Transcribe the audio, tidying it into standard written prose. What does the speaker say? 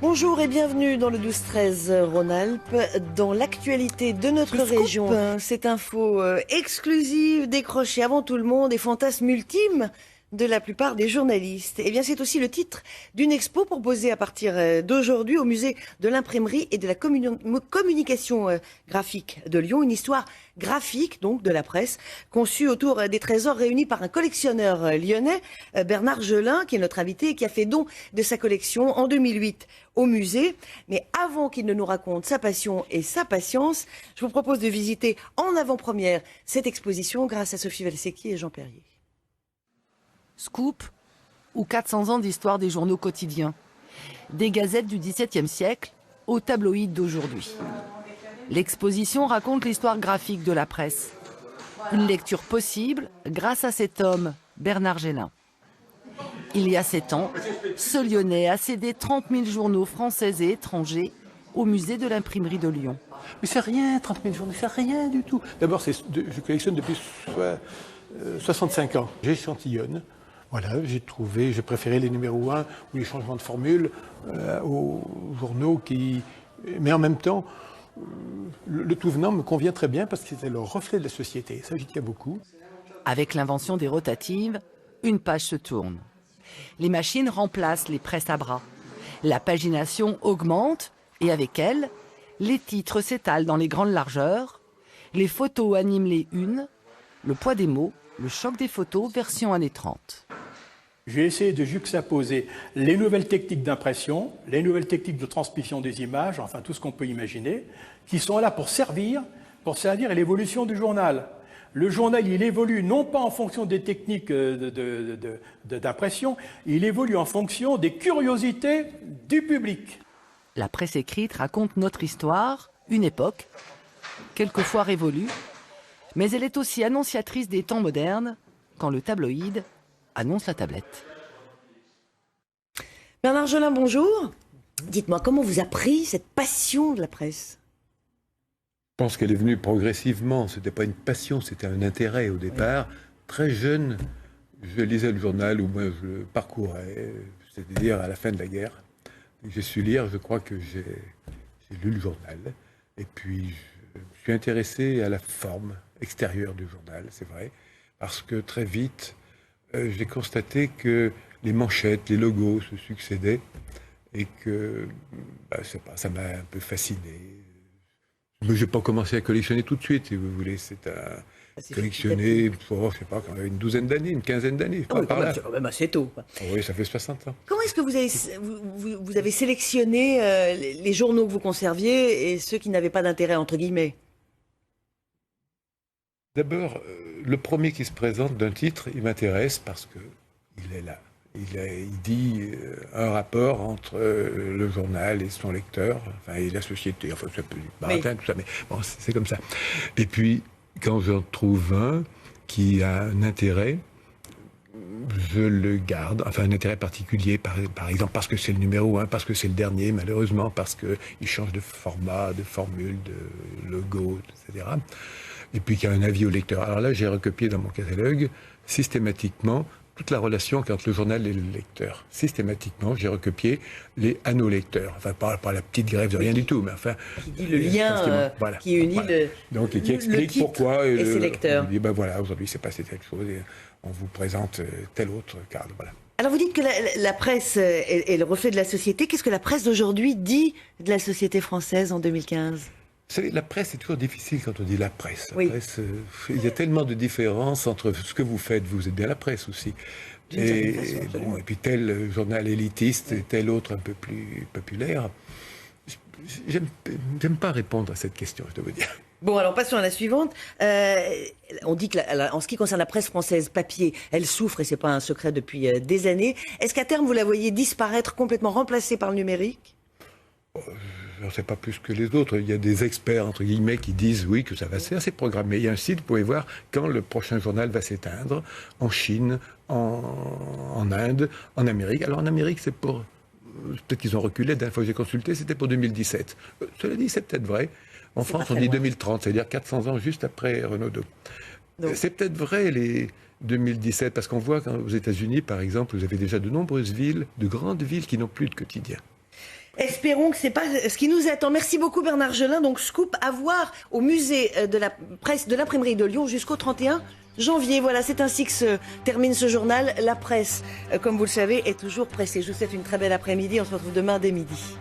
Bonjour et bienvenue dans le 12-13 Rhône-Alpes. Dans l'actualité de notre région, cette info exclusive, décrochée avant tout le monde et fantasme ultime de la plupart des journalistes. Eh bien, c'est aussi le titre d'une expo proposée à partir d'aujourd'hui au musée de l'imprimerie et de la communication graphique de Lyon. Une histoire graphique, donc, de la presse, conçue autour des trésors réunis par un collectionneur lyonnais, Bernard Gelin, qui est notre invité et qui a fait don de sa collection en 2008 au musée. Mais avant qu'il ne nous raconte sa passion et sa patience, je vous propose de visiter en avant-première cette exposition grâce à Sophie Valsecchi et Jean Perrier. Scoop ou 400 ans d'histoire des journaux quotidiens. Des gazettes du XVIIe siècle aux tabloïds d'aujourd'hui. L'exposition raconte l'histoire graphique de la presse. Une lecture possible grâce à cet homme, Bernard Gelin. Il y a 7 ans, ce Lyonnais a cédé 30 000 journaux français et étrangers au musée de l'imprimerie de Lyon. Mais c'est rien, 30 000 journaux, c'est rien du tout. D'abord, je collectionne depuis 65 ans. J'échantillonne. Voilà, j'ai préféré les numéros 1 ou les changements de formule aux journaux qui... Mais en même temps, le tout venant me convient très bien parce que c'était le reflet de la société. Ça, j'y tiens beaucoup. Avec l'invention des rotatives, une page se tourne. Les machines remplacent les presses à bras. La pagination augmente et avec elle, les titres s'étalent dans les grandes largeurs, les photos animent les unes, le poids des mots, le choc des photos version années 30. J'ai essayé de juxtaposer les nouvelles techniques d'impression, les nouvelles techniques de transmission des images, enfin tout ce qu'on peut imaginer, qui sont là pour servir à l'évolution du journal. Le journal, il évolue non pas en fonction des techniques d'impression, il évolue en fonction des curiosités du public. La presse écrite raconte notre histoire, une époque, quelquefois révolue, mais elle est aussi annonciatrice des temps modernes, quand le tabloïd annonce la tablette. Bernard Gelin, bonjour. Dites-moi, comment vous a pris cette passion de la presse ? Je pense qu'elle est venue progressivement. Ce n'était pas une passion, c'était un intérêt au départ. Oui. Très jeune, je lisais le journal ou moi je le parcourais, c'est-à-dire à la fin de la guerre. J'ai su lire, je crois que j'ai lu le journal. Et puis, je me suis intéressé à la forme extérieure du journal, c'est vrai. Parce que très vite, j'ai constaté que les manchettes, les logos se succédaient et que ça m'a un peu fasciné. Mais je n'ai pas commencé à collectionner tout de suite, si vous voulez. C'est à collectionner, je sais pas, quand même une douzaine d'années, une quinzaine d'années. Oui, quand même assez tôt. Oui, ça fait 60 ans. Comment est-ce que vous avez sélectionné les journaux que vous conserviez et ceux qui n'avaient pas d'intérêt, entre guillemets ? D'abord, le premier qui se présente d'un titre, il m'intéresse parce qu'il est là. Il dit un rapport entre le journal et son lecteur, enfin, et la société, enfin ça peut être tout ça, mais bon, c'est comme ça. Et puis, quand j'en trouve un qui a un intérêt, je le garde, enfin un intérêt particulier, par exemple parce que c'est le numéro 1, parce que c'est le dernier, malheureusement, parce qu'il change de format, de formule, de logo, etc. Et puis qu'il y a un avis au lecteur. Alors là, j'ai recopié dans mon catalogue, systématiquement, toute la relation entre le journal et le lecteur. Systématiquement, j'ai recopié les anneaux lecteurs. Enfin, pas la petite grève de rien du tout, mais enfin... Qui dit le lien voilà, qui unit voilà. Donc, et qui explique pourquoi... Et ses lecteurs. On dit, ben voilà, aujourd'hui, c'est passé telle chose, et on vous présente tel autre cadre, voilà. Alors, vous dites que la presse est le reflet de la société. Qu'est-ce que la presse d'aujourd'hui dit de la société française en 2015 ? Vous savez, la presse, c'est toujours difficile quand on dit la presse. Oui. Presse, il y a tellement de différences entre ce que vous faites, vous êtes bien la presse aussi, et puis tel journal élitiste et tel autre un peu plus populaire. J'aime pas répondre à cette question, je dois vous dire. Bon, alors passons à la suivante. On dit que en ce qui concerne la presse française papier, elle souffre, et c'est pas un secret depuis des années. Est-ce qu'à terme, vous la voyez disparaître, complètement remplacée par le numérique ? Je ne sais pas plus que les autres. Il y a des experts, entre guillemets, qui disent oui, que ça va c'est assez programmé. Il y a un site, vous pouvez voir quand le prochain journal va s'éteindre, en Chine, en Inde, en Amérique. Alors en Amérique, c'est pour... Peut-être qu'ils ont reculé, la dernière fois que j'ai consulté, c'était pour 2017. Cela dit, c'est peut-être vrai. En France, on dit 2030, c'est-à-dire 400 ans juste après Renaudot. C'est peut-être vrai, les 2017, parce qu'on voit qu'aux États-Unis, par exemple, vous avez déjà de nombreuses villes, de grandes villes qui n'ont plus de quotidien. Espérons que c'est pas ce qui nous attend. Merci beaucoup Bernard Gelin. Donc Scoop à voir au musée de la presse de l'imprimerie de Lyon jusqu'au 31 janvier. Voilà, c'est ainsi que se termine ce journal. La presse, comme vous le savez, est toujours pressée. Je vous souhaite une très belle après-midi. On se retrouve demain dès midi.